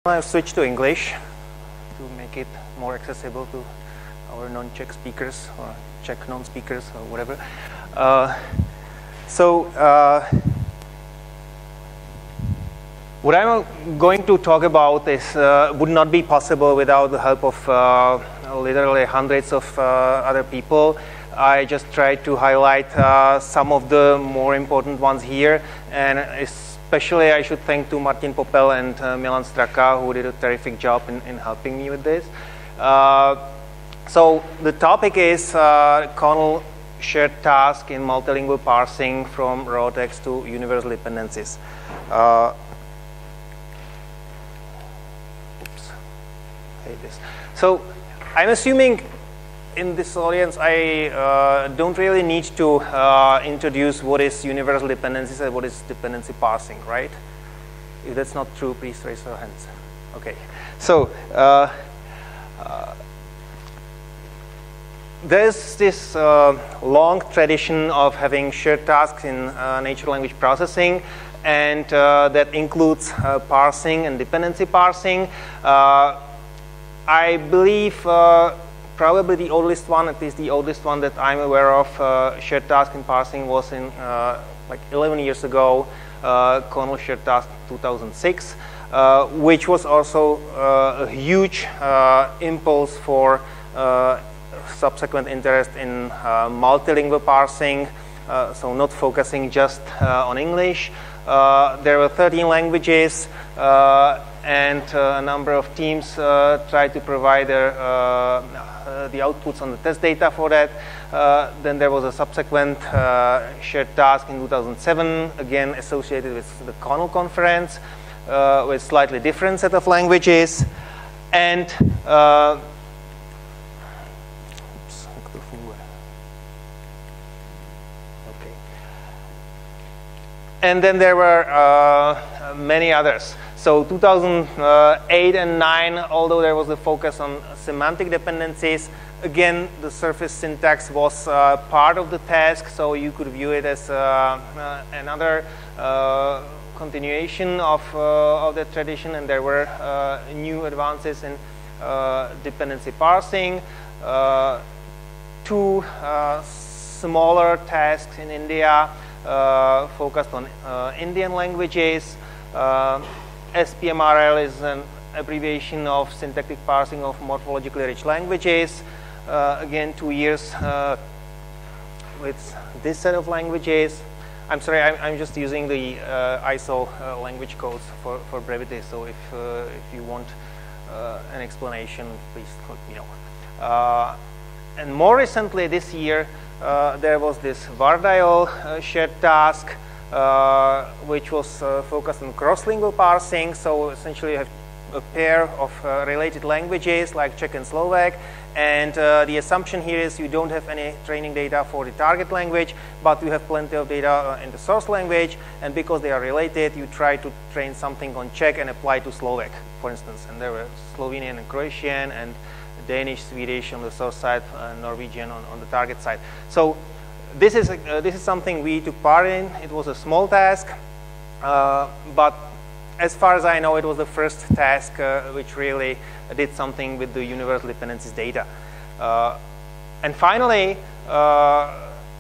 I'll switch to English to make it more accessible to our non-Czech speakers or Czech non-speakers or whatever. What I'm going to talk about is would not be possible without the help of literally hundreds of other people. I just tried to highlight some of the more important ones here, and especially I should thank to Martin Popel and Milan Straka, who did a terrific job in helping me with this. So the topic is CoNLL shared task in multilingual parsing from raw text to universal dependencies. So I'm assuming in this audience I don't really need to introduce what is universal dependencies and what is dependency parsing, right? If that's not true, please raise your hands. Okay. So there's this long tradition of having shared tasks in natural language processing, and that includes parsing and dependency parsing. I believe probably the oldest one, at least the oldest one that I'm aware of, shared task in parsing was in like 11 years ago, CoNLL shared task 2006, which was also a huge impulse for subsequent interest in multilingual parsing, so not focusing just on English. There were 13 languages, and a number of teams tried to provide the outputs on the test data for that. Then there was a subsequent shared task in 2007, again associated with the CoNLL conference, with slightly different set of languages. And and then there were many others. So 2008 and 9, although there was a focus on semantic dependencies, again, the surface syntax was part of the task, so you could view it as another continuation of the tradition, and there were new advances in dependency parsing. Two smaller tasks in India focused on Indian languages. SPMRL is an abbreviation of syntactic parsing of morphologically rich languages. Again, 2 years with this set of languages. I'm sorry, I'm just using the ISO language codes for brevity, so if you want an explanation, please let me know. And more recently this year, there was this Vardail shared task, which was focused on cross-lingual parsing. So essentially you have a pair of related languages like Czech and Slovak, and the assumption here is you don't have any training data for the target language, but you have plenty of data in the source language, and because they are related, you try to train something on Czech and apply to Slovak, for instance. And there were Slovenian and Croatian, and Danish, Swedish on the source side, Norwegian on the target side. So this is something we took part in. It was a small task, but as far as I know, it was the first task which really did something with the universal dependencies data. And finally,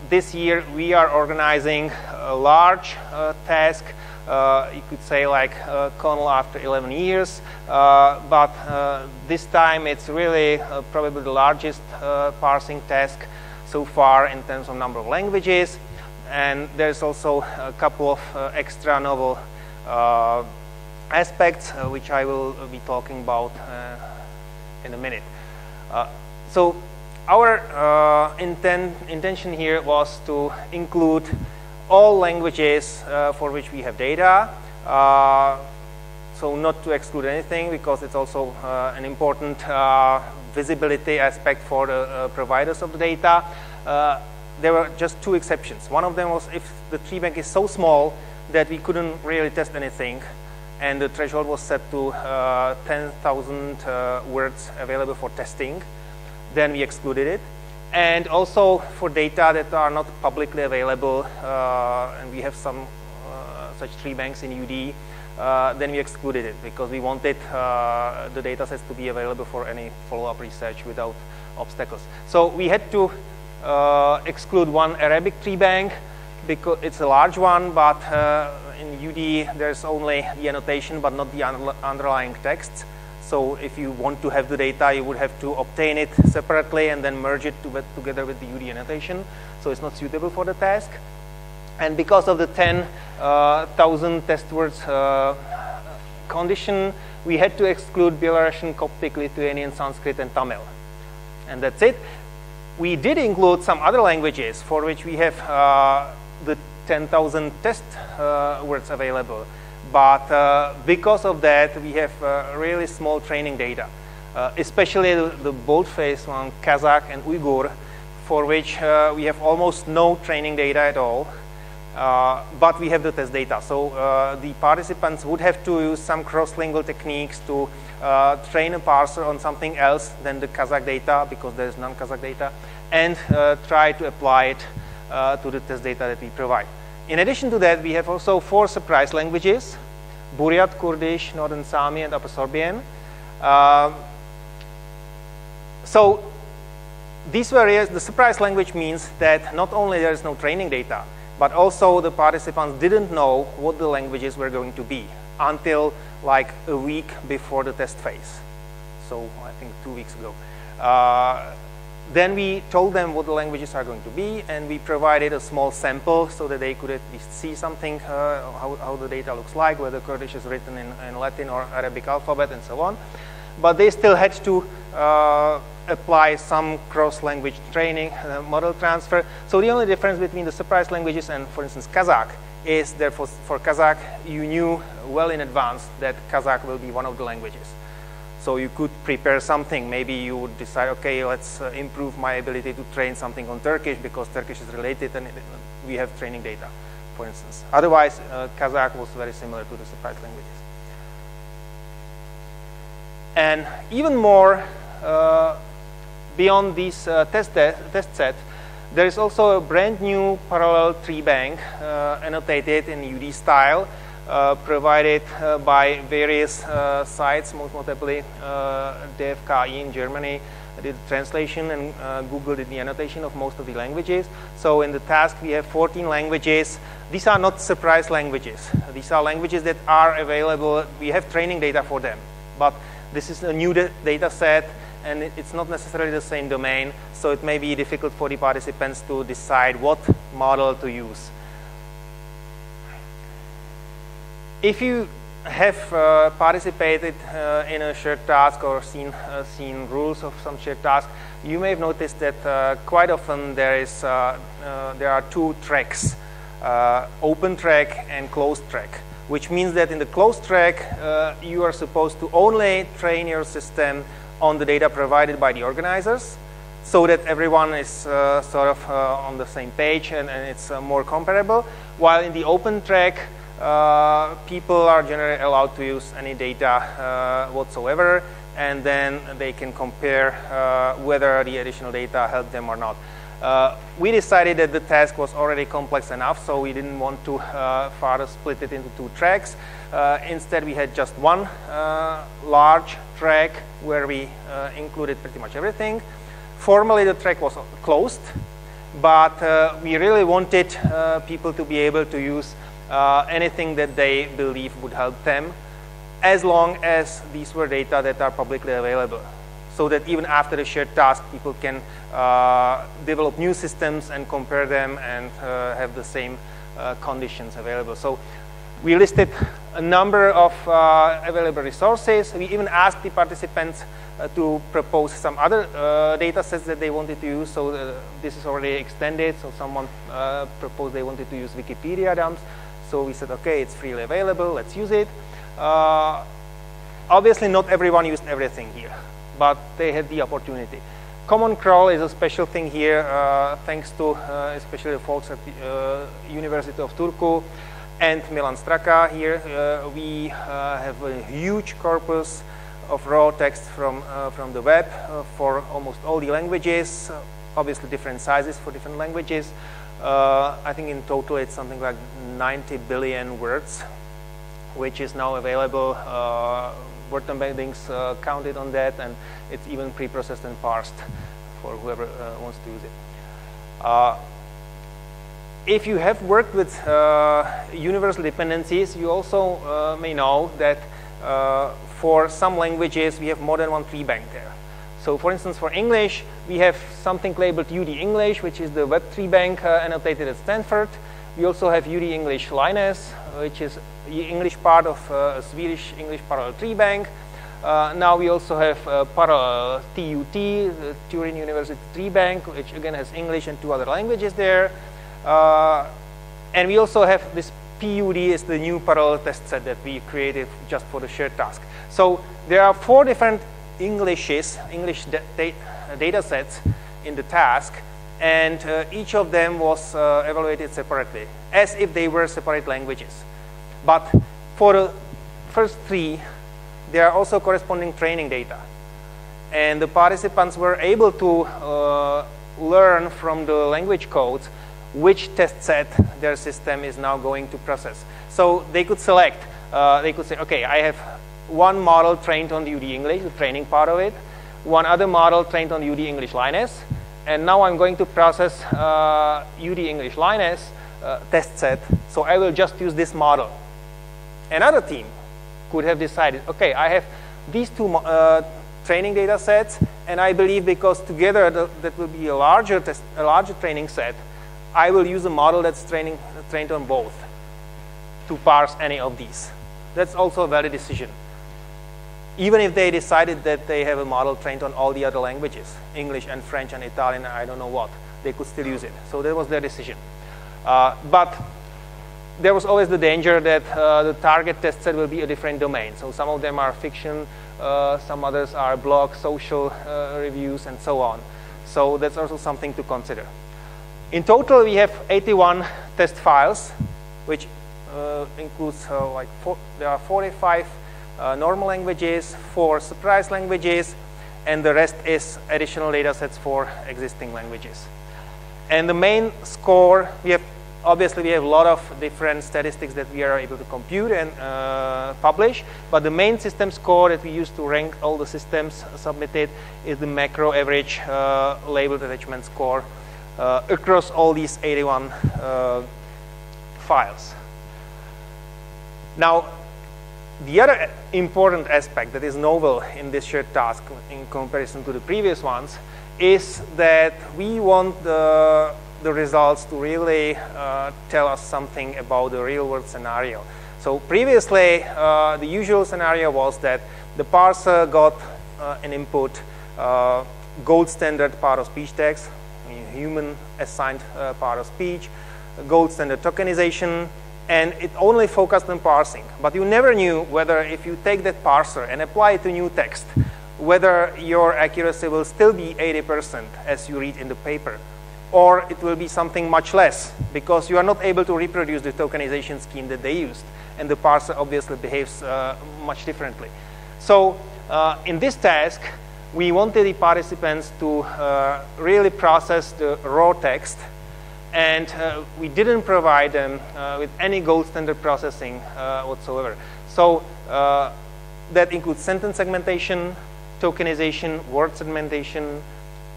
this year we are organizing a large task. You could say like CoNLL after 11 years, but this time it's really probably the largest parsing task so far in terms of number of languages, and there's also a couple of extra novel aspects which I will be talking about in a minute. So our intention here was to include all languages for which we have data, so not to exclude anything, because it's also an important visibility aspect for the providers of the data. There were just two exceptions. One of them was if the tree bank is so small that we couldn't really test anything, and the threshold was set to 10,000 words available for testing, then we excluded it. And also for data that are not publicly available, and we have some such tree banks in UD, then we excluded it because we wanted the data sets to be available for any follow-up research without obstacles. So we had to exclude one Arabic tree bank because it's a large one, but in UD there's only the annotation but not the underlying text. So if you want to have the data, you would have to obtain it separately and then merge it together with the UD annotation. So it's not suitable for the task. And because of the 10,000 test words condition, we had to exclude Belarusian, Coptic, Lithuanian, Sanskrit, and Tamil. And that's it. We did include some other languages for which we have the 10,000 test words available. But because of that, we have really small training data, especially the bold-faced one, Kazakh and Uyghur, for which we have almost no training data at all. But we have the test data. So the participants would have to use some cross-lingual techniques to train a parser on something else than the Kazakh data, because there is non-Kazakh data, and try to apply it to the test data that we provide. In addition to that, we have also 4 surprise languages: Buryat, Kurdish, Northern Sami, and Upper Sorbian. So these various, the surprise language means that not only there is no training data, but also the participants didn't know what the languages were going to be until like a week before the test phase. So I think 2 weeks ago. Then we told them what the languages are going to be, and we provided a small sample so that they could at least see something, how the data looks like, whether Kurdish is written in Latin or Arabic alphabet and so on. But they still had to apply some cross-language training, model transfer. So the only difference between the surprise languages and, for instance, Kazakh is that for Kazakh, you knew well in advance that Kazakh will be one of the languages. So you could prepare something. Maybe you would decide, okay, let's improve my ability to train something on Turkish because Turkish is related and we have training data, for instance. Otherwise, Kazakh was very similar to the surprise languages. And even more, beyond this test set, there is also a brand new parallel tree bank annotated in UD style, provided by various sites, most notably DFKI in Germany did the translation, and Google did the annotation of most of the languages. So in the task we have 14 languages. These are not surprise languages. These are languages that are available. We have training data for them, but this is a new data set, and it's not necessarily the same domain, so it may be difficult for the participants to decide what model to use. If you have participated in a shared task or seen rules of some shared task, you may have noticed that quite often there are 2 tracks, open track and closed track, which means that in the closed track, you are supposed to only train your system on the data provided by the organizers, so that everyone is sort of on the same page and it's more comparable. While in the open track, people are generally allowed to use any data whatsoever, and then they can compare whether the additional data helped them or not. We decided that the task was already complex enough, so we didn't want to further split it into 2 tracks. Instead, we had just one large track where we included pretty much everything. Formally, the track was closed, but we really wanted people to be able to use anything that they believe would help them, as long as these were data that are publicly available, so that even after the shared task, people can develop new systems and compare them and have the same conditions available. So we listed a number of available resources. We even asked the participants to propose some other data sets that they wanted to use. So this is already extended. So someone proposed they wanted to use Wikipedia dumps. So we said, okay, it's freely available, let's use it. Obviously, not everyone used everything here, but they had the opportunity. Common crawl is a special thing here, thanks to especially the folks at the University of Turku and Milan Straka here. We have a huge corpus of raw text from the web for almost all the languages, obviously different sizes for different languages. I think in total it's something like 90 billion words. which is now available. Word embeddings counted on that, and it's even pre-processed and parsed for whoever wants to use it. If you have worked with universal dependencies, you also may know that for some languages we have more than one tree bank there. So for instance, for English, we have something labeled UD English, which is the web tree bank annotated at Stanford. We also have UD English Linus, which is the English part of a Swedish English parallel tree bank. Now we also have parallel TUT, the Turin University Tree Bank, which again has English and 2 other languages there. And we also have this PUD, is the new parallel test set that we created just for the shared task. So there are 4 different English data sets in the task, and each of them was evaluated separately, as if they were separate languages. But for the first 3, there are also corresponding training data. And the participants were able to learn from the language codes which test set their system is now going to process. So they could select, they could say, okay, I have one model trained on the UD English, the training part of it, one other model trained on UD English Linus, and now I'm going to process UD English Linus test set, so I will just use this model. Another team could have decided, okay, I have these 2 training data sets, and I believe because together that will be a larger training set, I will use a model that's trained on both to parse any of these. That's also a valid decision. Even if they decided that they have a model trained on all the other languages, English and French and Italian, I don't know what, they could still use it. So that was their decision. But there was always the danger that the target test set will be a different domain. So some of them are fiction, some others are blog, social reviews, and so on. So that's also something to consider. In total, we have 81 test files, which includes there are 45 normal languages, 4 surprise languages, and the rest is additional data sets for existing languages. And the main score, obviously we have a lot of different statistics that we are able to compute and publish, but the main system score that we use to rank all the systems submitted is the macro average labeled attachment score across all these 81 files. Now, the other important aspect that is novel in this shared task in comparison to the previous ones is that we want the results to really tell us something about the real-world scenario. So previously, the usual scenario was that the parser got an input, gold standard part of speech text, human assigned part of speech, gold standard tokenization, and it only focused on parsing. But you never knew whether if you take that parser and apply it to new text, whether your accuracy will still be 80% as you read in the paper, or it will be something much less, because you are not able to reproduce the tokenization scheme that they used, and the parser obviously behaves much differently. So in this task, we wanted the participants to really process the raw text, and we didn't provide them with any gold standard processing whatsoever. So that includes sentence segmentation, tokenization, word segmentation,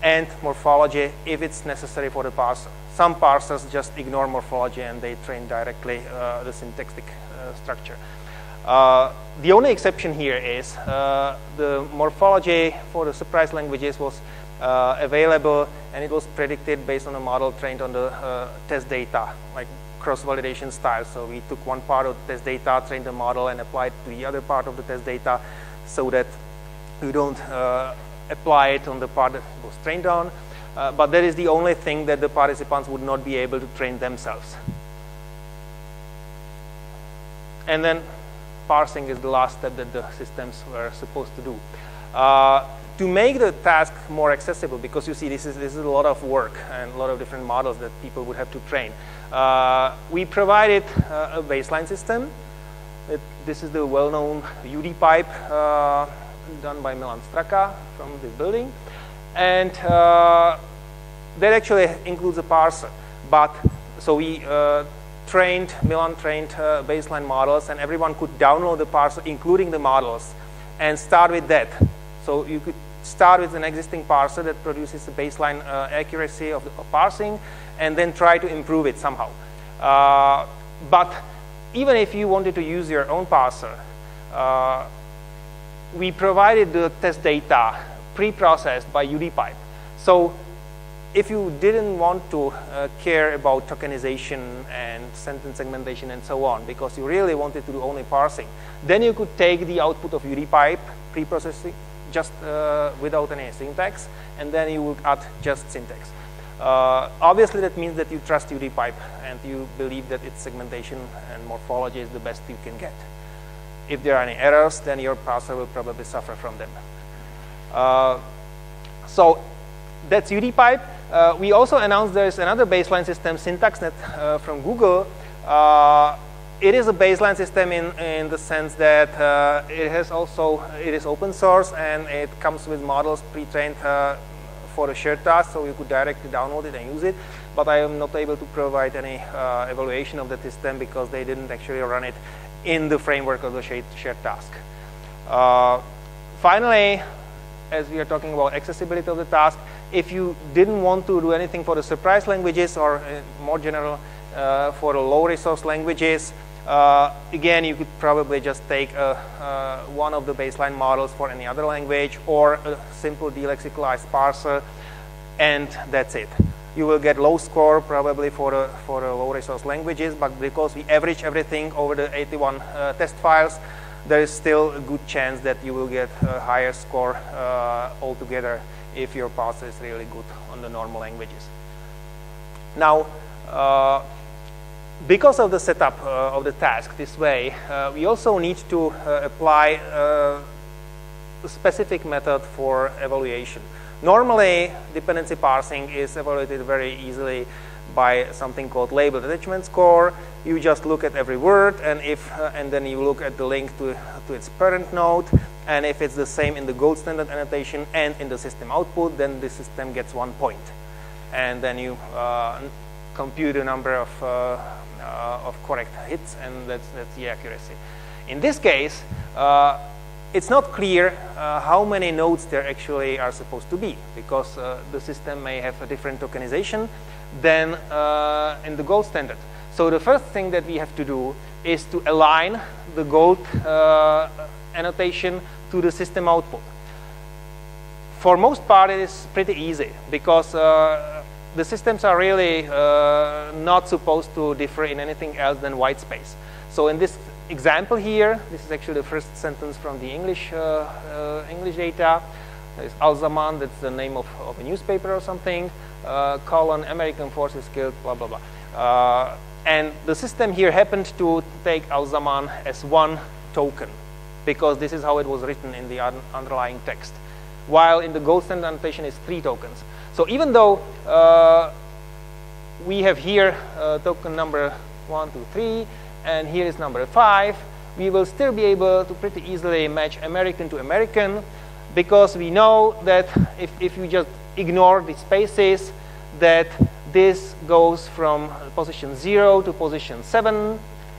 and morphology if it's necessary for the parser. Some parsers just ignore morphology and they train directly the syntactic structure. The only exception here is the morphology for the surprise languages was available, and it was predicted based on a model trained on the test data, like cross-validation style. So we took one part of the test data, trained the model, and applied to the other part of the test data so that we don't apply it on the part that it was trained on. But that is the only thing that the participants would not be able to train themselves. And then parsing is the last step that the systems were supposed to do. To make the task more accessible, because you see this is a lot of work and a lot of different models that people would have to train, we provided a baseline system. This is the well-known UD pipe done by Milan Straka from this building. And that actually includes a parser. But so we Milan trained baseline models, and everyone could download the parser, including the models, and start with that. So you could start with an existing parser that produces the baseline accuracy of parsing, and then try to improve it somehow. But even if you wanted to use your own parser, we provided the test data pre-processed by UDpipe. So if you didn't want to care about tokenization and sentence segmentation and so on, because you really wanted to do only parsing, then you could take the output of UDpipe pre-processing just without any syntax, and then you would add just syntax. Obviously, that means that you trust UDpipe and you believe that its segmentation and morphology is the best you can get. If there are any errors, then your parser will probably suffer from them. So that's UDpipe. We also announced there is another baseline system, SyntaxNet, from Google. It is a baseline system in the sense that it is open source, and it comes with models pre-trained for a shared task, so you could directly download it and use it. But I am not able to provide any evaluation of the system because they didn't actually run it in the framework of the shared task. Finally, as we are talking about accessibility of the task, if you didn't want to do anything for the surprise languages, or more general for the low resource languages, again, you could probably just take one of the baseline models for any other language, or a simple delexicalized parser, and that's it. You will get low score probably for the low resource languages, but because we average everything over the 81 test files, there is still a good chance that you will get a higher score altogether if your parser is really good on the normal languages. Now, because of the setup of the task this way, we also need to apply a specific method for evaluation. Normally, dependency parsing is evaluated very easily by something called labeled attachment score. You just look at every word, and then you look at the link to its parent node, and if it's the same in the gold standard annotation and in the system output, then the system gets 1 point. And then you compute the number of correct hits, and that's the accuracy. In this case, it's not clear how many nodes there actually are supposed to be, because the system may have a different tokenization than in the gold standard. So the first thing that we have to do is to align the gold annotation to the system output. For most part, it is pretty easy, because the systems are really not supposed to differ in anything else than white space. So in this example here, this is actually the first sentence from the English data. There's Al-Zaman, that's the name of a newspaper or something, colon, American forces killed, blah, blah, blah. And the system here happened to take Al-Zaman as one token, because this is how it was written in the underlying text, while in the gold standard annotation is 3 tokens. So even though we have here token number 1, 2, 3, and here is number 5, we will still be able to pretty easily match American to American, because we know that if you just ignore the spaces, that this goes from position 0 to position 7.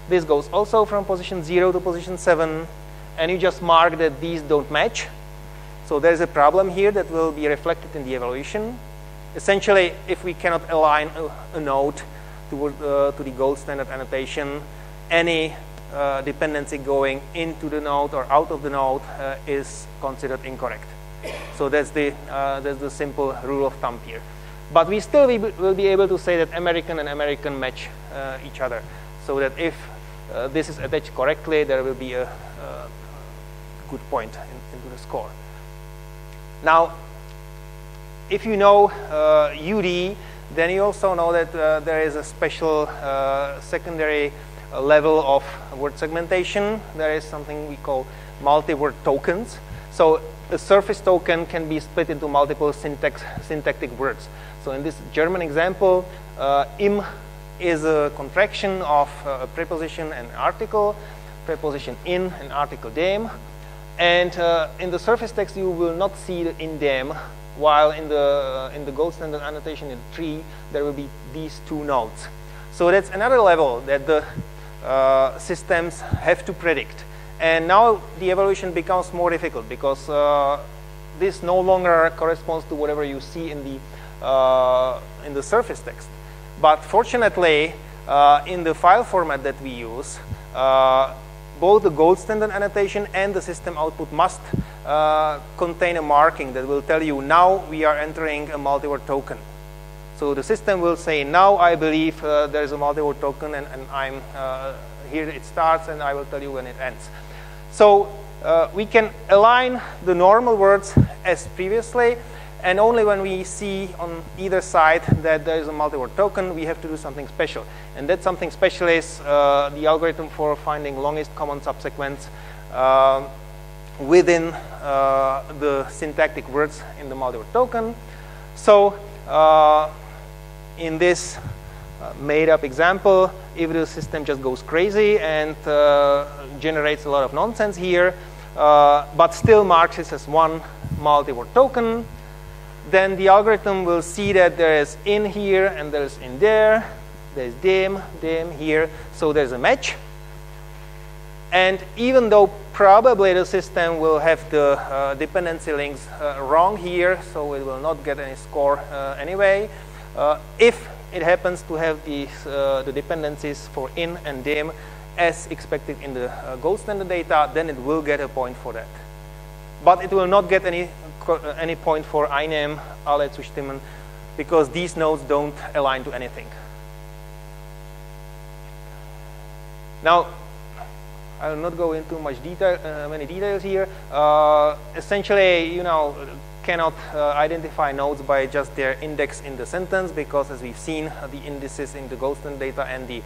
This goes also from position 0 to position 7. And you just mark that these don't match. So there's a problem here that will be reflected in the evaluation. Essentially, if we cannot align a node to the gold standard annotation, any dependency going into the node or out of the node is considered incorrect. So that's the simple rule of thumb here. But we still will be able to say that American and American match each other, so that if this is attached correctly, there will be a good point into the score. Now, if you know UD, then you also know that there is a special secondary level of word segmentation. There is something we call multi-word tokens. So a surface token can be split into multiple syntactic words. So in this German example, im is a contraction of a preposition and article, preposition in and article dem. And in the surface text, you will not see the in dem, while in the gold standard annotation in the tree, there will be these 2 nodes. So that's another level that the systems have to predict. And now the evaluation becomes more difficult because this no longer corresponds to whatever you see in the surface text. But fortunately, in the file format that we use, both the gold standard annotation and the system output must contain a marking that will tell you now we are entering a multi-word token. So the system will say, now I believe there is a multi-word token, and I'm here it starts, and I will tell you when it ends. So we can align the normal words as previously, and only when we see on either side that there is a multi-word token, we have to do something special. And that something special is the algorithm for finding longest common subsequence within the syntactic words in the multi-word token. So in this made-up example, if the system just goes crazy and generates a lot of nonsense here, but still marks this as one multi-word token, then the algorithm will see that there is in here and there's in there, there's dim here, so there's a match. And even though probably the system will have the dependency links wrong here, so it will not get any score anyway, if it happens to have these, the dependencies for in and dim as expected in the gold standard data, then it will get a point for that. But it will not get any point for einem, alle zustimmen, because these nodes don't align to anything. Now, I will not go into much detail, many details here. Essentially, you know, cannot identify nodes by just their index in the sentence, because as we've seen, the indices in the gold standard data and the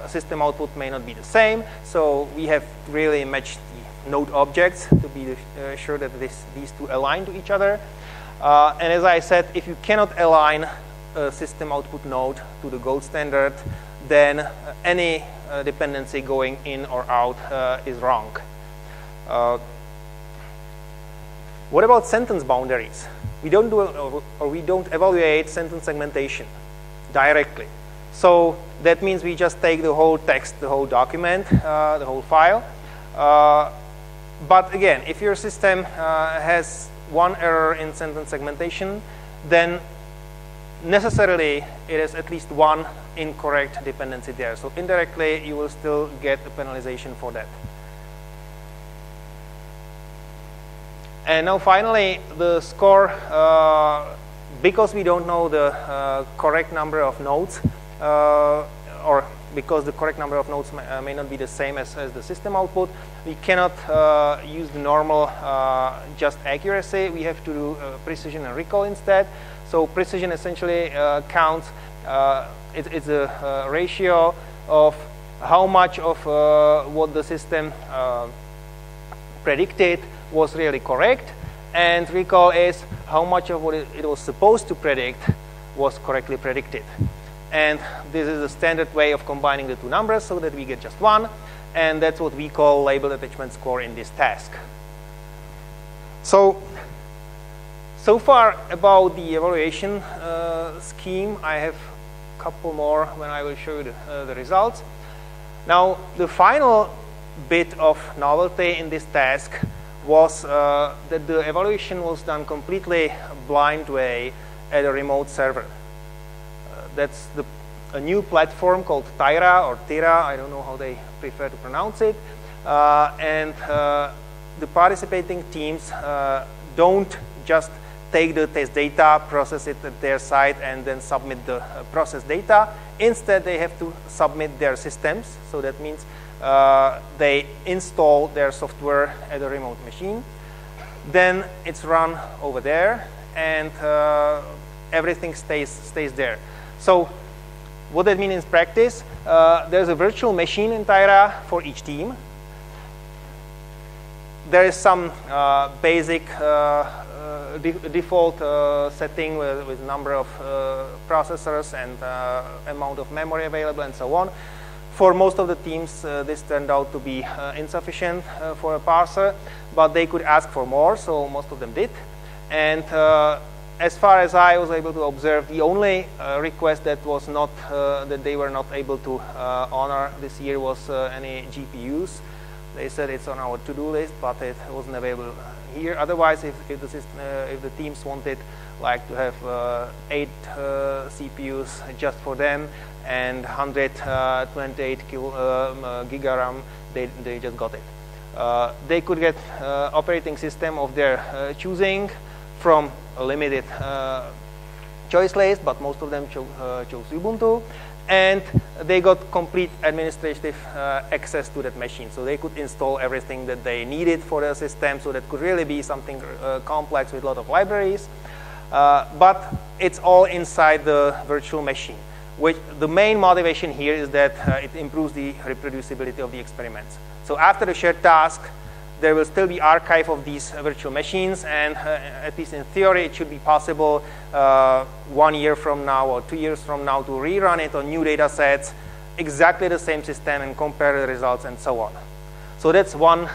system output may not be the same. So we have really matched the node objects to be sure that these two align to each other. And as I said, if you cannot align a system output node to the gold standard, then any dependency going in or out is wrong. What about sentence boundaries? We don't do or we don't evaluate sentence segmentation directly. So that means we just take the whole text, the whole document, the whole file. But again, if your system has one error in sentence segmentation, then necessarily it is at least one incorrect dependency there. So indirectly, you will still get a penalization for that. And now finally, the score, because we don't know the correct number of nodes, or because the correct number of nodes may not be the same as the system output, we cannot use the normal just accuracy. We have to do precision and recall instead. So precision essentially counts, it's a ratio of how much of what the system predicted was really correct, and recall is how much of what it was supposed to predict was correctly predicted. And this is a standard way of combining the two numbers so that we get just one, and that's what we call labeled attachment score in this task. So far about the evaluation scheme. I have a couple more when I will show you the results. Now, the final bit of novelty in this task was that the evaluation was done completely blind way at a remote server. That's a new platform called Tyra or Tira, I don't know how they prefer to pronounce it. And the participating teams don't just take the test data, process it at their site, and then submit the processed data. Instead, they have to submit their systems. So that means they install their software at a remote machine. Then it's run over there, and everything stays there. So what that means in practice, there's a virtual machine in Tyra for each team. There is some basic default setting with number of processors and amount of memory available and so on. For most of the teams, this turned out to be insufficient for a parser, but they could ask for more, so most of them did. And as far as I was able to observe, the only request that was not that they were not able to honor this year was any GPUs. They said it's on our to-do list, but it wasn't available here. Otherwise, if the teams wanted like to have 8 CPUs just for them and 128 giga RAM, they just got it. They could get operating system of their choosing from a limited choice list, but most of them chose Ubuntu. And they got complete administrative access to that machine. So they could install everything that they needed for their system. So that could really be something complex with a lot of libraries. But it's all inside the virtual machine. Which the main motivation here is that it improves the reproducibility of the experiments. So after the shared task, there will still be archive of these virtual machines, and at least in theory, it should be possible 1 year from now or 2 years from now to rerun it on new data sets, exactly the same system, and compare the results and so on. So that's one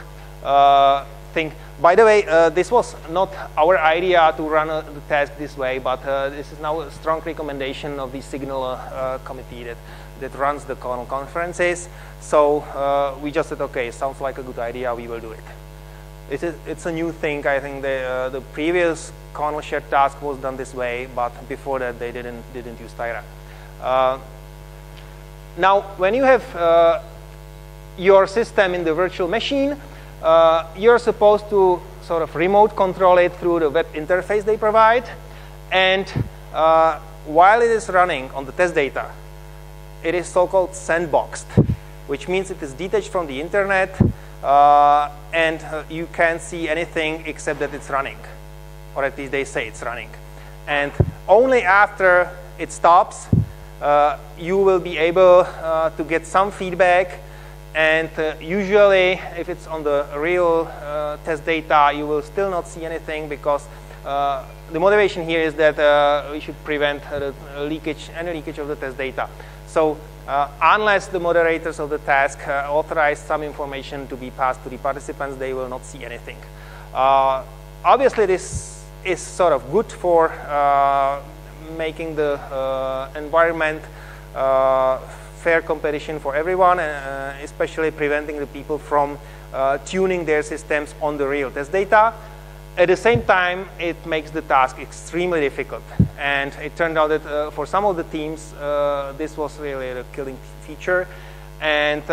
thing. By the way, this was not our idea to run the task this way, but this is now a strong recommendation of the Signal committee that runs the CoNLL conferences. So we just said, okay, sounds like a good idea, we will do it. It's a new thing. I think the previous CoNLL shared task was done this way, but before that they didn't use Tyra. Now, when you have your system in the virtual machine, you're supposed to sort of remote control it through the web interface they provide. And while it is running on the test data, it is so-called sandboxed, which means it is detached from the internet, and you can't see anything except that it's running, or at least they say it's running. And only after it stops, you will be able to get some feedback. And usually, if it's on the real test data, you will still not see anything, because the motivation here is that we should prevent any leakage of the test data. So unless the moderators of the task authorize some information to be passed to the participants, they will not see anything. Obviously, this is sort of good for making the environment fair competition for everyone, and especially preventing the people from tuning their systems on the real test data. At the same time, it makes the task extremely difficult. And it turned out that for some of the teams, this was really a killing feature. And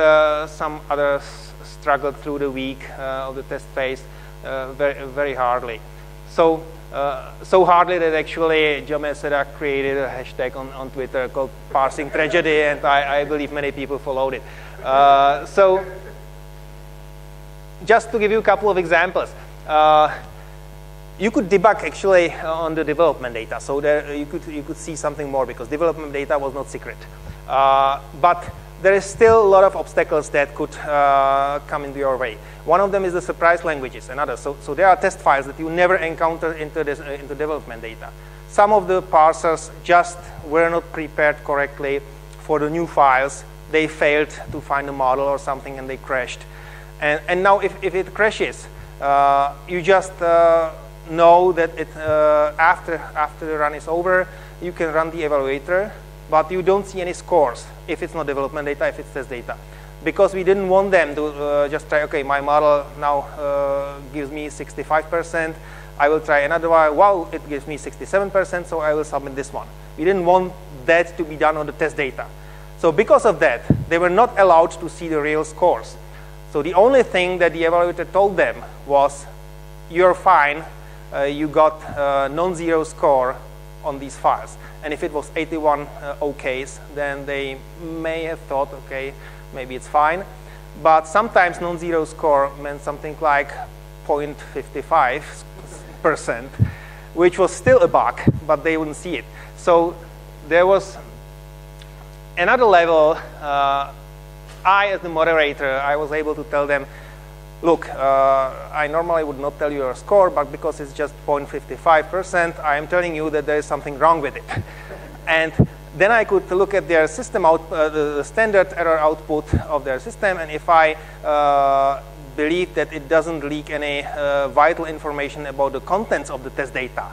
some others struggled through the week of the test phase very, very hardly. So hardly that actually Jamel Seda created a hashtag on Twitter called parsing tragedy, and I believe many people followed it. So just to give you a couple of examples, you could debug actually on the development data. So there you could see something more, because development data was not secret. But there is still a lot of obstacles that could come into your way. One of them is the surprise languages and others. So there are test files that you never encounter into development data. Some of the parsers just were not prepared correctly for the new files. They failed to find a model or something, and they crashed. And now if it crashes, you just know that after the run is over, you can run the evaluator, but you don't see any scores if it's not development data, if it's test data. Because we didn't want them to just try, okay, my model now gives me 65%. I will try another one. Wow, it gives me 67%, so I will submit this one. We didn't want that to be done on the test data. So because of that, they were not allowed to see the real scores. So the only thing that the evaluator told them was, you're fine, you got a non-zero score on these files. And if it was 81 OKs, then they may have thought, okay, maybe it's fine. But sometimes non-zero score meant something like 0.55%, which was still a bug, but they wouldn't see it. So there was another level. I, as the moderator, I was able to tell them, look, I normally would not tell you your score, but because it's just 0.55%, I am telling you that there is something wrong with it. And then I could look at their system the standard error output of their system, and if I believe that it doesn't leak any vital information about the contents of the test data,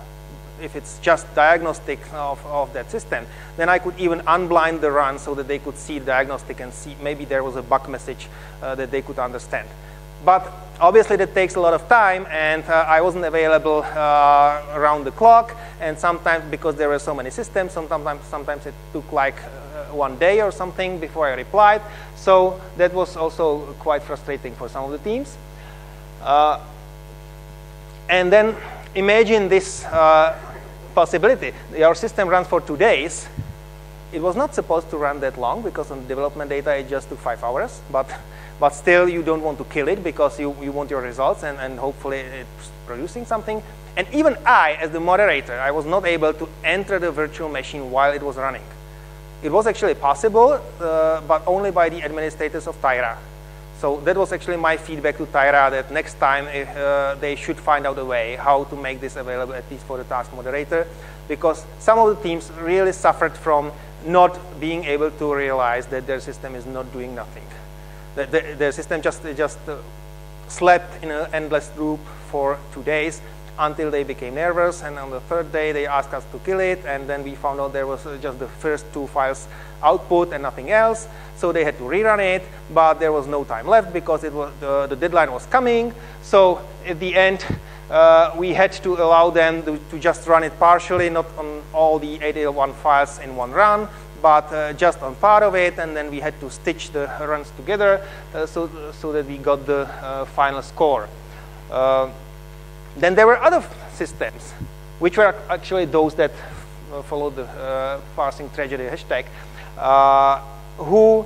if it's just diagnostic of that system, then I could even unblind the run so that they could see diagnostic and see maybe there was a bug message that they could understand. But obviously that takes a lot of time, and I wasn't available around the clock, and sometimes because there were so many systems, sometimes it took like 1 day or something before I replied. So that was also quite frustrating for some of the teams. And then imagine this possibility. Your system runs for 2 days. It was not supposed to run that long because on development data it just took 5 hours. But still, you don't want to kill it because you want your results, and hopefully it's producing something. And even I, as the moderator, I was not able to enter the virtual machine while it was running. It was actually possible, but only by the administrators of Tyra. So that was actually my feedback to Tyra, that next time they should find out a way how to make this available, at least for the task moderator, because some of the teams really suffered from not being able to realize that their system is not doing nothing. The system just slept in an endless loop for 2 days until they became nervous, and on the 3rd day they asked us to kill it, and then we found out there was just the first 2 files output and nothing else, so they had to rerun it, but there was no time left because it was the deadline was coming. So at the end we had to allow them to just run it partially, not on all the 81 files in one run, but just on part of it, and then we had to stitch the runs together so that we got the final score. Then there were other systems, which were actually those that followed the parsing tragedy hashtag, who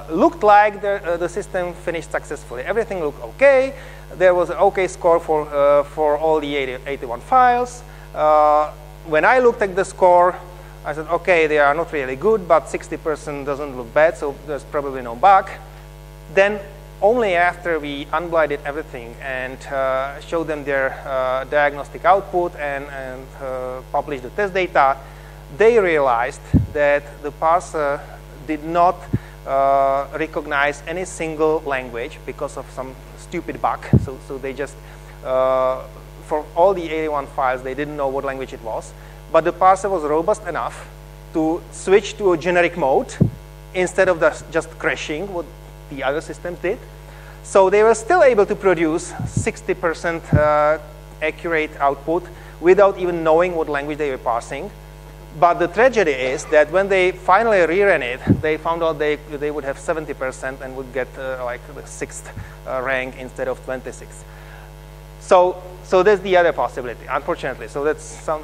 looked like the system finished successfully. Everything looked okay. There was an okay score for all the 81 files. When I looked at the score, I said, okay, they are not really good, but 60% doesn't look bad, so there's probably no bug. Then only after we unblinded everything and showed them their diagnostic output and published the test data, they realized that the parser did not recognize any single language because of some stupid bug. So they just, for all the 81 files, they didn't know what language it was. But the parser was robust enough to switch to a generic mode instead of just crashing what the other systems did. So they were still able to produce 60% accurate output without even knowing what language they were parsing. But the tragedy is that when they finally rerun it, they found out they would have 70% and would get like the 6th rank instead of 26th. So that's the other possibility, unfortunately. So that's some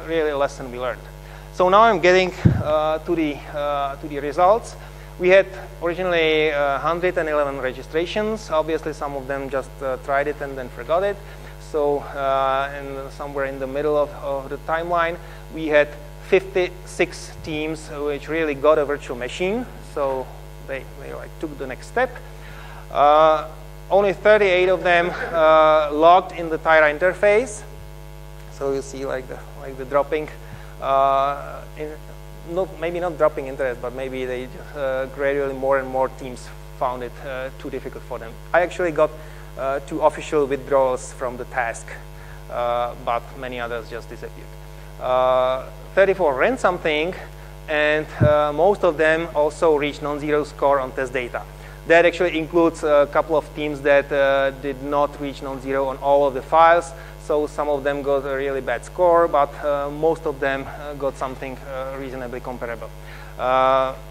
really a lesson we learned. So now I'm getting to the results. We had originally 111 registrations. Obviously, some of them just tried it and then forgot it. So somewhere in the middle of the timeline, we had 56 teams which really got a virtual machine. So they like took the next step. Only 38 of them logged in the Tyra interface. So you see like the dropping, maybe not dropping interest, but maybe they gradually more and more teams found it too difficult for them. I actually got 2 official withdrawals from the task, but many others just disappeared. 34 ran something, and most of them also reached non-zero score on test data. That actually includes a couple of teams that did not reach non-zero on all of the files. So some of them got a really bad score, but most of them got something reasonably comparable.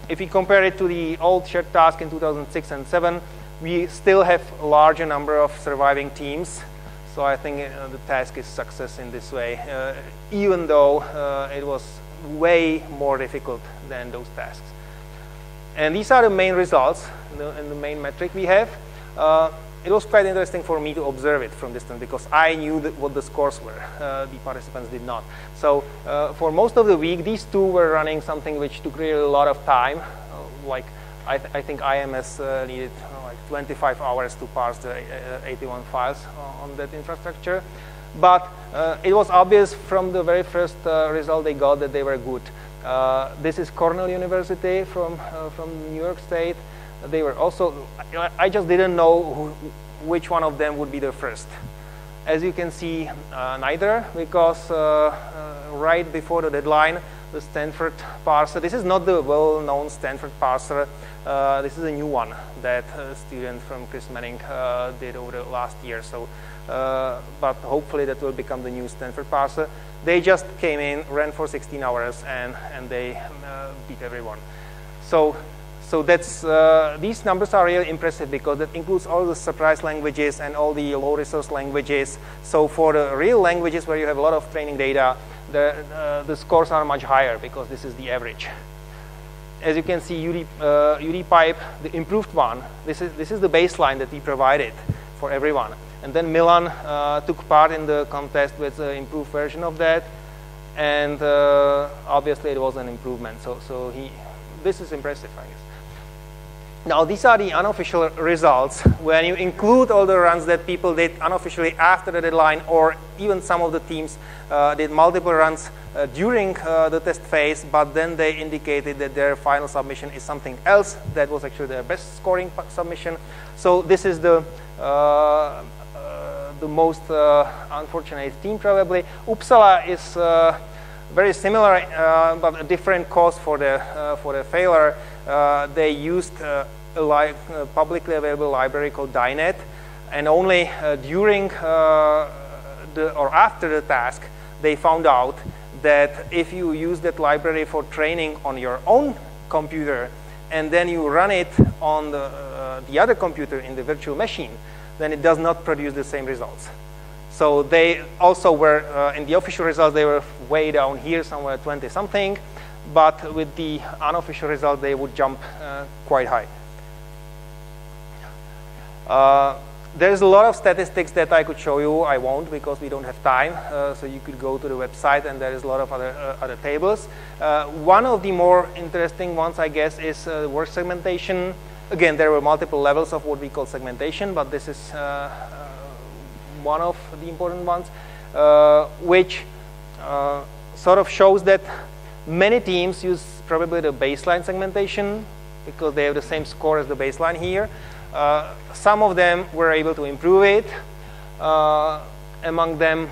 If we compare it to the old shared task in 2006 and 2007, we still have a larger number of surviving teams. So I think the task is success in this way, even though it was way more difficult than those tasks. And these are the main results and the main metric we have. It was quite interesting for me to observe it from distance because I knew what the scores were. The participants did not. So for most of the week, these 2 were running something which took really a lot of time. Like I think IMS needed like 25 hours to parse the 81 files on that infrastructure. But it was obvious from the very first result they got that they were good. This is Cornell University from New York State. They were also, I just didn't know which one of them would be the first. As you can see, neither, because right before the deadline, the Stanford parser, this is not the well-known Stanford parser, this is a new one that a student from Chris Manning did over the last year. So, but hopefully that will become the new Stanford parser. They just came in, ran for 16 hours, and they beat everyone. So that's these numbers are really impressive because that includes all the surprise languages and all the low resource languages. So for the real languages where you have a lot of training data, the scores are much higher because this is the average. As you can see, UDPipe, the improved one, this is the baseline that we provided for everyone. And then Milan took part in the contest with the improved version of that, and obviously it was an improvement. So this is impressive, I guess. Now these are the unofficial results when you include all the runs that people did unofficially after the deadline, or even some of the teams did multiple runs during the test phase, but then they indicated that their final submission is something else that was actually their best scoring submission. So this is the most unfortunate team probably. Uppsala is very similar, but a different cause for the failure. They used a publicly available library called DINET, and only during or after the task, they found out that if you use that library for training on your own computer, and then you run it on the other computer in the virtual machine, then it does not produce the same results. So they also were, in the official results, they were way down here, somewhere 20-something, but with the unofficial result, they would jump quite high. There's a lot of statistics that I could show you. I won't because we don't have time. So you could go to the website, and there is a lot of other tables. One of the more interesting ones, I guess, is word segmentation. Again, there were multiple levels of what we call segmentation, but this is one of the important ones, which sort of shows that many teams use probably the baseline segmentation because they have the same score as the baseline here. Some of them were able to improve it. Among them,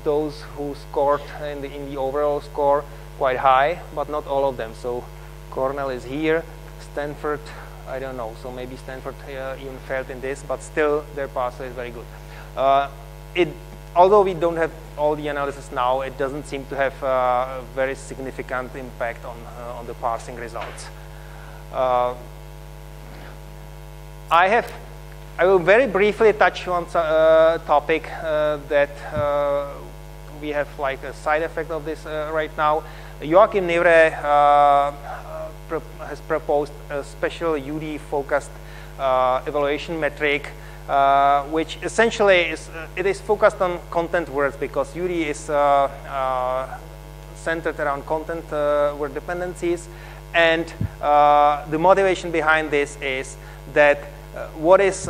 those who scored in the overall score quite high, but not all of them. So CoNLL is here. Stanford, I don't know. So maybe Stanford even failed in this, but still their parser is very good. Although we don't have all the analysis now, it doesn't seem to have a very significant impact on the parsing results. I will very briefly touch on a topic that we have like a side effect of this right now. Joachim Nivre has proposed a special UD-focused evaluation metric, which essentially is focused on content words, because UD is centered around content word dependencies, and the motivation behind this is that what is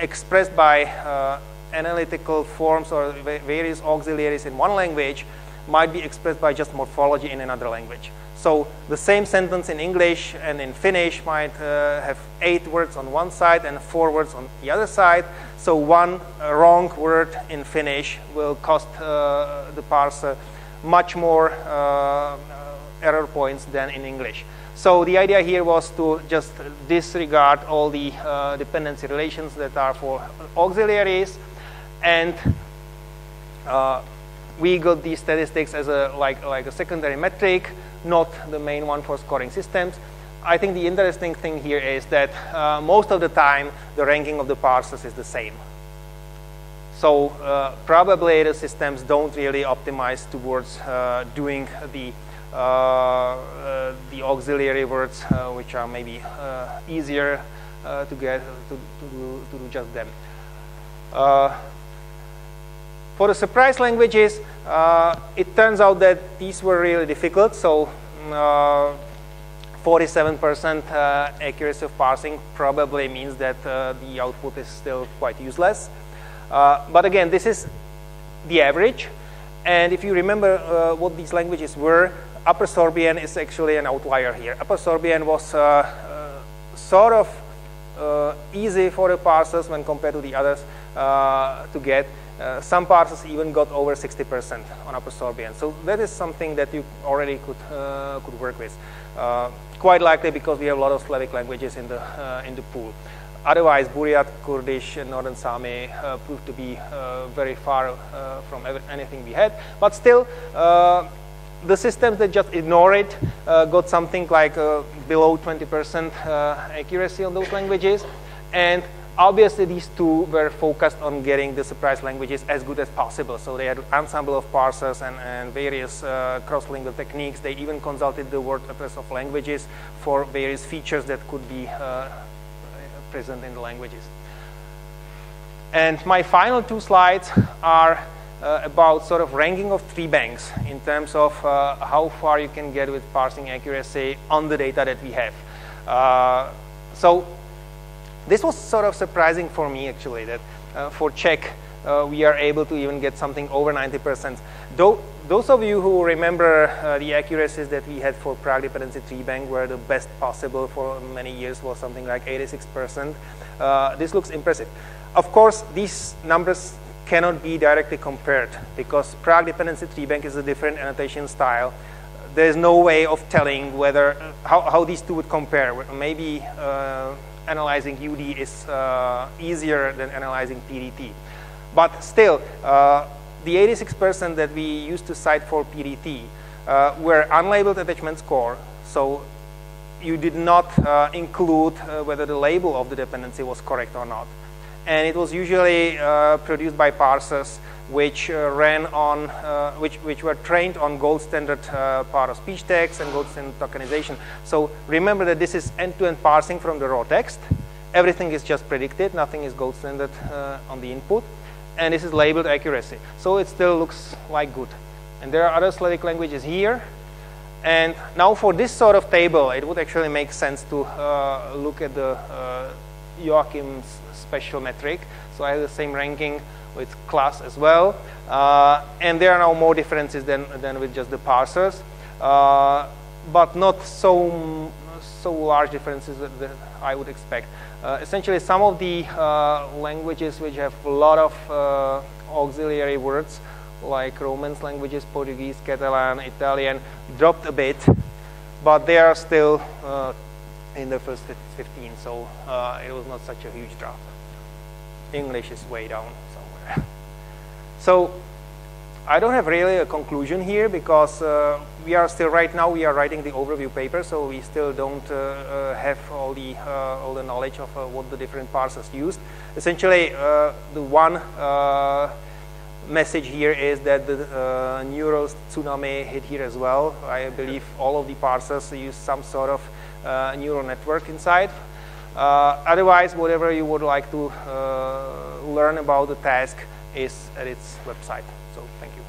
expressed by analytical forms or various auxiliaries in one language might be expressed by just morphology in another language. So the same sentence in English and in Finnish might have 8 words on one side and 4 words on the other side. So one wrong word in Finnish will cost the parser much more error points than in English. So the idea here was to just disregard all the dependency relations that are for auxiliaries, and we got these statistics as like a secondary metric, not the main one for scoring systems. I think the interesting thing here is that most of the time the ranking of the parsers is the same. So probably the systems don't really optimize towards doing the auxiliary words, which are maybe easier to get to do just them. For the surprise languages, it turns out that these were really difficult. So 47% accuracy of parsing probably means that the output is still quite useless. But again, this is the average. And if you remember what these languages were, Upper Sorbian is actually an outlier here. Upper Sorbian was sort of easy for the parsers when compared to the others to get. Some parsers even got over 60% on upper Sorbian. So that is something that you already could work with. Quite likely because we have a lot of Slavic languages in the pool. Otherwise, Buryat, Kurdish, and Northern Sami proved to be very far from anything we had. But still, the systems that just ignore it got something like below 20% accuracy on those languages. And obviously, these two were focused on getting the surprise languages as good as possible. So they had an ensemble of parsers and various cross-lingual techniques. They even consulted the word atlas of languages for various features that could be present in the languages. And my final two slides are about sort of ranking of treebanks in terms of how far you can get with parsing accuracy on the data that we have. So this was sort of surprising for me, actually, that for Czech, we are able to even get something over 90%. Those of you who remember the accuracies that we had for Prague dependency treebank, where the best possible for many years was something like 86%, this looks impressive. Of course, these numbers cannot be directly compared because Prague dependency treebank is a different annotation style. There's no way of telling whether how these two would compare. Maybe analyzing UD is easier than analyzing PDT. But still, the 86% that we used to cite for PDT were unlabeled attachment score. So you did not include whether the label of the dependency was correct or not. And it was usually produced by parsers which ran on, which were trained on gold standard part of speech text and gold standard tokenization. So remember that this is end-to-end parsing from the raw text. Everything is just predicted. Nothing is gold standard on the input. And this is labeled accuracy. So it still looks like good. And there are other Slavic languages here. And now for this sort of table, it would actually make sense to look at the Joachim's special metric. So I have the same ranking with class as well. And there are now more differences than with just the parsers. But not so large differences that I would expect. Essentially, some of the languages which have a lot of auxiliary words, like Romance languages, Portuguese, Catalan, Italian, dropped a bit, but they are still in the first 15, so it was not such a huge drop. English is way down somewhere. So I don't have really a conclusion here because we are still right now we are writing the overview paper, so we still don't have all the knowledge of what the different parsers used. Essentially, the one message here is that the neural tsunami hit here as well. I believe all of the parsers use some sort of neural network inside. Otherwise, whatever you would like to learn about the task is at its website. So thank you.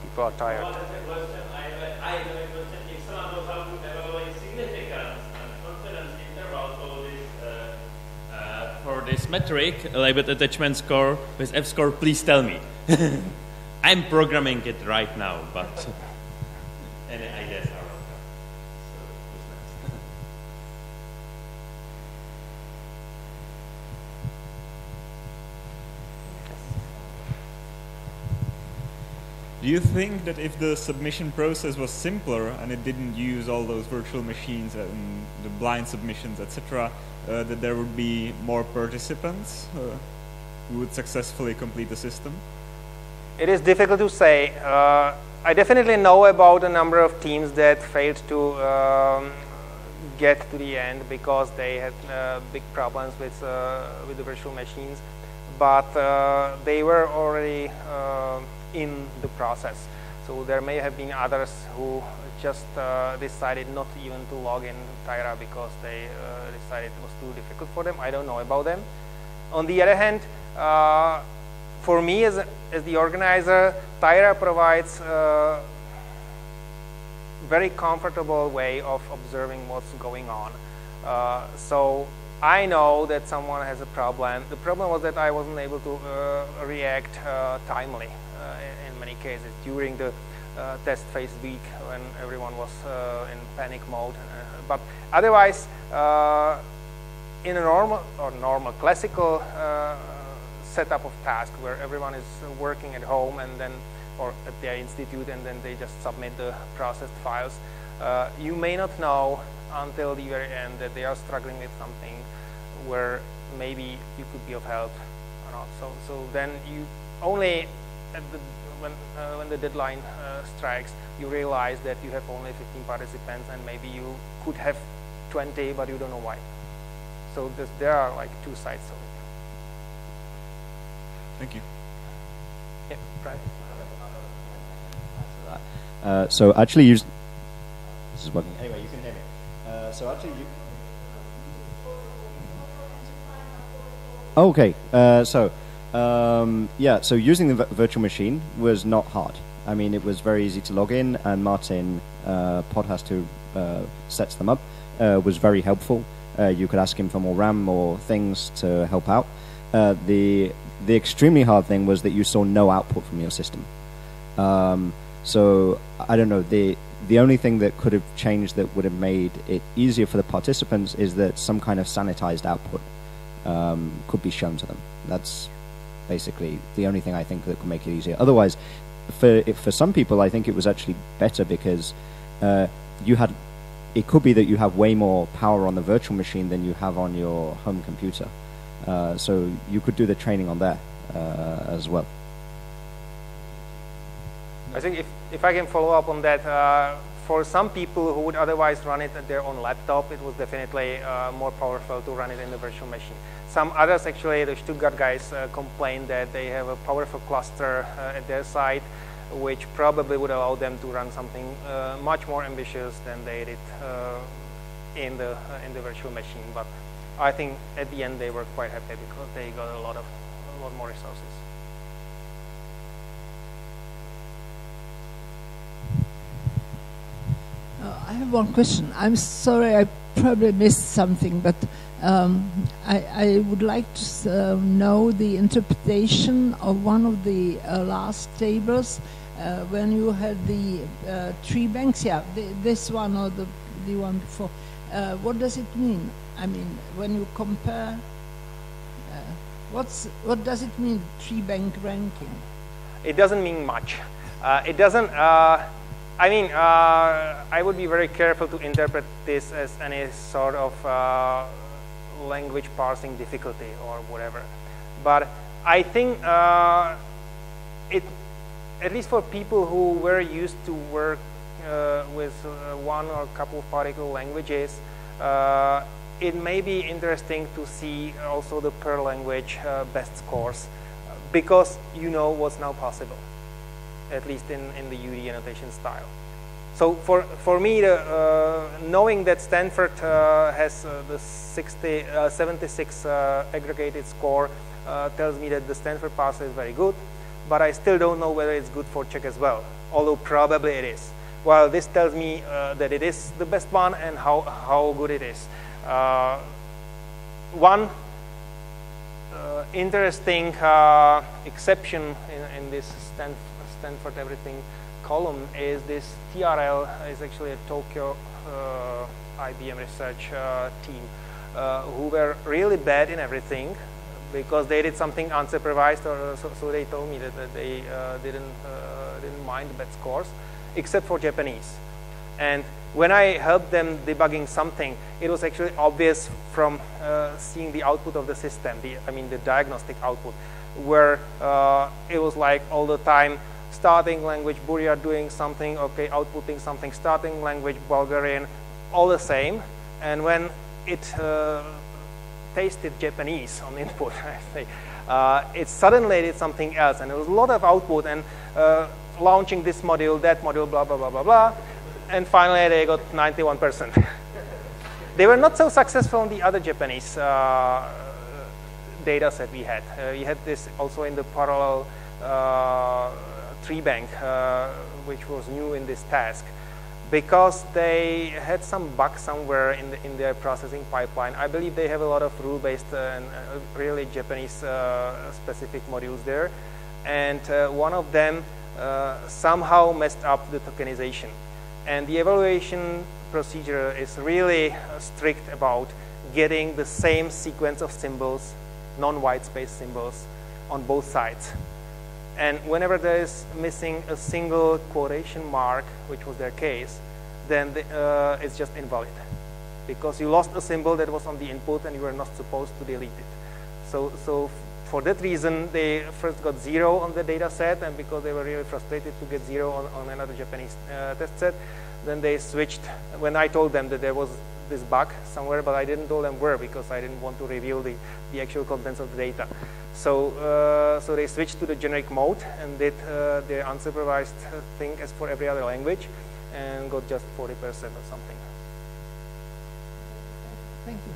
People are tired. I have a question. If someone knows how to evaluate significance and confidence interval for this metric, labeled attachment score with F-score, please tell me. I'm programming it right now, but any ideas are welcome. So, Do you think that if the submission process was simpler and it didn't use all those virtual machines and the blind submissions, etc., that there would be more participants who would successfully complete the system? It is difficult to say. I definitely know about a number of teams that failed to get to the end because they had big problems with the virtual machines, but they were already in the process. So there may have been others who just decided not even to log in Tyra because they decided it was too difficult for them. I don't know about them. On the other hand, for me as the organizer, Tyra provides a very comfortable way of observing what's going on. So I know that someone has a problem. The problem was that I wasn't able to react timely in many cases during the test phase week when everyone was in panic mode. But otherwise, in a normal classical setup of task where everyone is working at home and then or at their institute and then they just submit the processed files, you may not know until the very end that they are struggling with something where maybe you could be of help or not. So then you only at the when the deadline strikes, you realize that you have only 15 participants and maybe you could have 20, but you don't know why. So there are like two sides of it. Thank you. Yeah, right. So actually, this is working. Anyway, you can hear me. So actually, okay. Yeah. So using the virtual machine was not hard. I mean, it was very easy to log in, and Martin Podhast, who sets them up, was very helpful. You could ask him for more RAM or things to help out. The extremely hard thing was that you saw no output from your system. So I don't know. The only thing that could have changed that would have made it easier for the participants is that some kind of sanitized output could be shown to them. That's basically the only thing I think that could make it easier. Otherwise, for some people, I think it was actually better because it could be that you have way more power on the virtual machine than you have on your home computer. So you could do the training on there as well. I think if I can follow up on that, for some people who would otherwise run it at their own laptop, it was definitely more powerful to run it in the virtual machine. Some others, actually, the Stuttgart guys complained that they have a powerful cluster at their site, which probably would allow them to run something much more ambitious than they did in the virtual machine. But I think at the end they were quite happy because they got a lot more resources. I have one question. I'm sorry, I probably missed something, but I would like to know the interpretation of one of the last tables when you had the tree banks. Yeah, this one or the one before. What does it mean? I mean, when you compare, what does it mean, tree bank ranking? It doesn't mean much. It doesn't. I mean, I would be very careful to interpret this as any sort of language parsing difficulty or whatever. But I think at least for people who were used to work with one or a couple of particular languages, it may be interesting to see also the per language best scores, because you know what's now possible, at least in the UD annotation style. So for me, knowing that Stanford has the 76 aggregated score tells me that the Stanford parser is very good, but I still don't know whether it's good for Czech as well, although probably it is. Well, this tells me that it is the best one and how good it is. One interesting exception in this Stanford everything column is this TRL is actually a Tokyo IBM research team who were really bad in everything because they did something unsupervised, or so they told me that they didn't mind bad scores, except for Japanese. And when I helped them debugging something, it was actually obvious from seeing the output of the system, the diagnostic output, where it was like all the time starting language Buria doing something, okay, outputting something, starting language Bulgarian, all the same. And when it tasted Japanese on input, I say, it suddenly did something else, and there was a lot of output and launching this module, that module, blah, blah, blah, blah, blah. And finally, they got 91%. They were not so successful on the other Japanese data set we had. We had this also in the parallel tree bank, which was new in this task. because they had some bug somewhere in their processing pipeline. I believe they have a lot of rule-based and really Japanese specific modules there, and one of them somehow messed up the tokenization. And the evaluation procedure is really strict about getting the same sequence of symbols, non-white space symbols, on both sides. And whenever there is missing a single quotation mark, which was their case, then it's just invalid, because you lost a symbol that was on the input and you were not supposed to delete it. So for that reason, they first got 0 on the data set, and because they were really frustrated to get 0 on another Japanese test set, then they switched. When I told them that there was this bug somewhere, but I didn't tell them where, because I didn't want to reveal the actual contents of the data. So they switched to the generic mode and did the unsupervised thing as for every other language, and got just 40% or something. Thank you.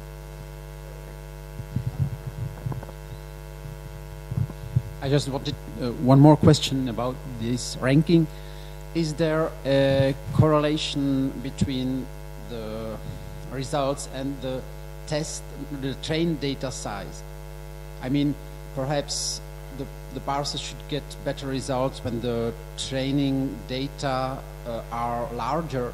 I just wanted one more question about this ranking. Is there a correlation between the results and the trained data size? I mean, perhaps the parser should get better results when the training data are larger,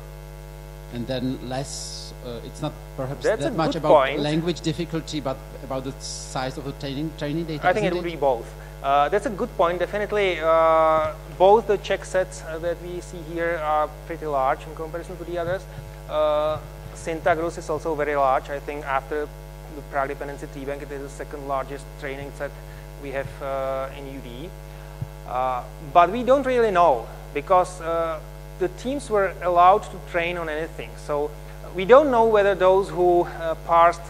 and then less. It's not perhaps that much about language difficulty, but about the size of the training data. I think it would be both. That's a good point. Definitely, both the Czech sets that we see here are pretty large in comparison to the others. Syntagros is also very large. I think after the Prague dependency treebank, it is the second largest training set we have in UD. But we don't really know, because the teams were allowed to train on anything. So we don't know whether those who parsed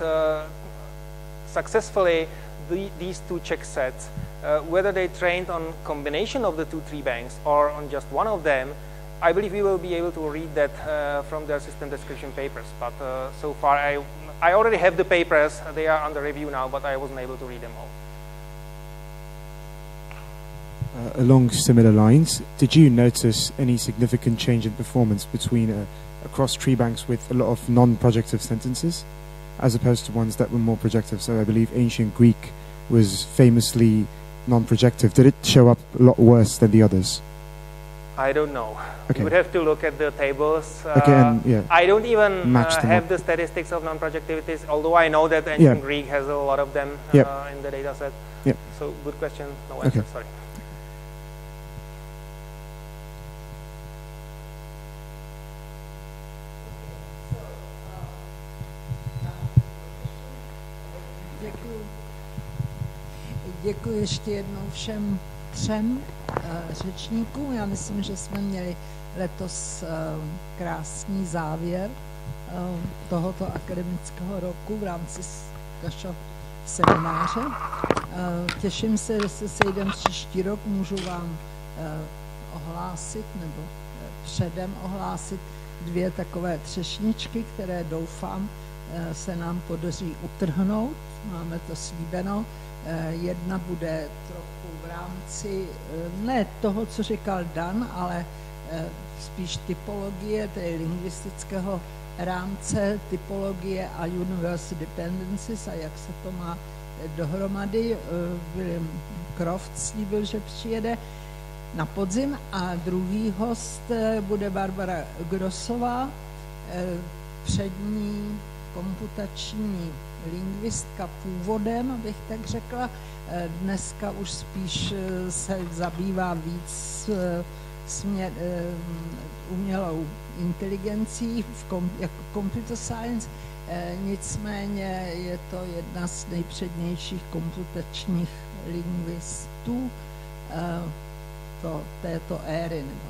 successfully these two Czech sets, whether they trained on combination of the two treebanks or on just one of them. I believe we will be able to read that from their system description papers. But so far, I already have the papers. They are under review now, but I wasn't able to read them all. Along similar lines, did you notice any significant change in performance between across treebanks with a lot of non-projective sentences, as opposed to ones that were more projective? So I believe ancient Greek was famously non-projective. Did it show up a lot worse than the others? I don't know. Okay. You would have to look at the tables. Okay, and, yeah. I don't even have up. the statistics of non-projectivities, although I know that ancient Greek has a lot of them in the data set. Yep. So good question, no answer, sorry. Děkuji ještě jednou všem třem řečníkům. Já myslím, že jsme měli letos krásný závěr tohoto akademického roku v rámci našeho semináře. Těším se, že se sejdeme příští rok. Můžu vám ohlásit nebo předem ohlásit 2 takové třešničky, které doufám se nám podaří utrhnout. Máme to slíbeno. Jedna bude trochu v rámci ne toho, co říkal Dan, ale spíš typologie, tedy lingvistického rámce, typologie a universal dependencies a jak se to má dohromady. William Croft slíbil, že přijede na podzim, a druhý host bude Barbara Grossová, přední komputační lingvistka původem, abych tak řekla. Dneska už spíš se zabývá víc umělou inteligencí jako computer science, nicméně je to jedna z nejpřednějších komputačních lingvistů této éry, nebo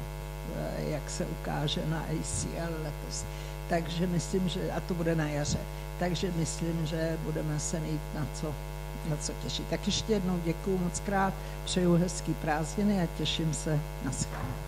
jak se ukáže na ACL letos. Takže myslím, že, a to bude na jaře, takže myslím, že budeme se mít na co těšit. Tak ještě jednou děkuju moc krát, přeju hezký prázdniny a těším se na shledanou.